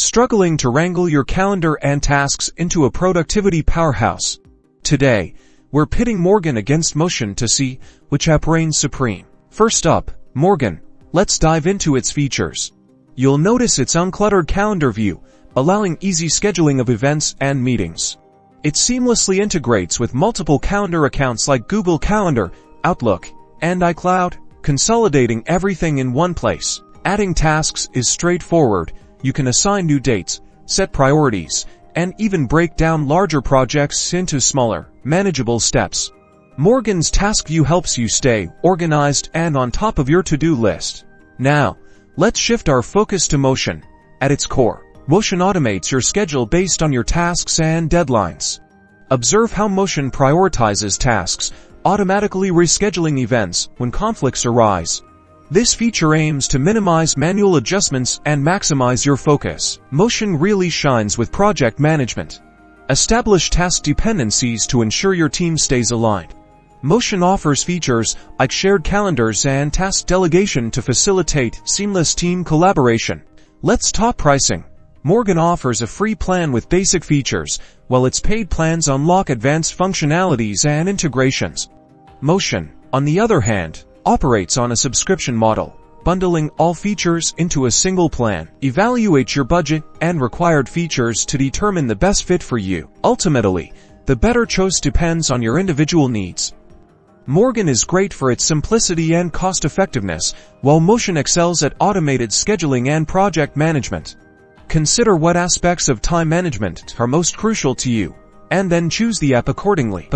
Struggling to wrangle your calendar and tasks into a productivity powerhouse? Today, we're pitting Morgen against Motion to see which app reigns supreme. First up, Morgen. Let's dive into its features. You'll notice its uncluttered calendar view, allowing easy scheduling of events and meetings. It seamlessly integrates with multiple calendar accounts like Google Calendar, Outlook, and iCloud, consolidating everything in one place. Adding tasks is straightforward. You can assign new dates, set priorities, and even break down larger projects into smaller, manageable steps. Morgen's task view helps you stay organized and on top of your to-do list. Now, let's shift our focus to Motion. At its core, Motion automates your schedule based on your tasks and deadlines. Observe how Motion prioritizes tasks, automatically rescheduling events when conflicts arise. This feature aims to minimize manual adjustments and maximize your focus. Motion really shines with project management. Establish task dependencies to ensure your team stays aligned. Motion offers features like shared calendars and task delegation to facilitate seamless team collaboration. Let's talk pricing. Morgen offers a free plan with basic features, while its paid plans unlock advanced functionalities and integrations. Motion, on the other hand, operates on a subscription model, bundling all features into a single plan. Evaluate your budget and required features to determine the best fit for you. Ultimately, the better choice depends on your individual needs. Morgen is great for its simplicity and cost-effectiveness, while Motion excels at automated scheduling and project management. Consider what aspects of time management are most crucial to you, and then choose the app accordingly.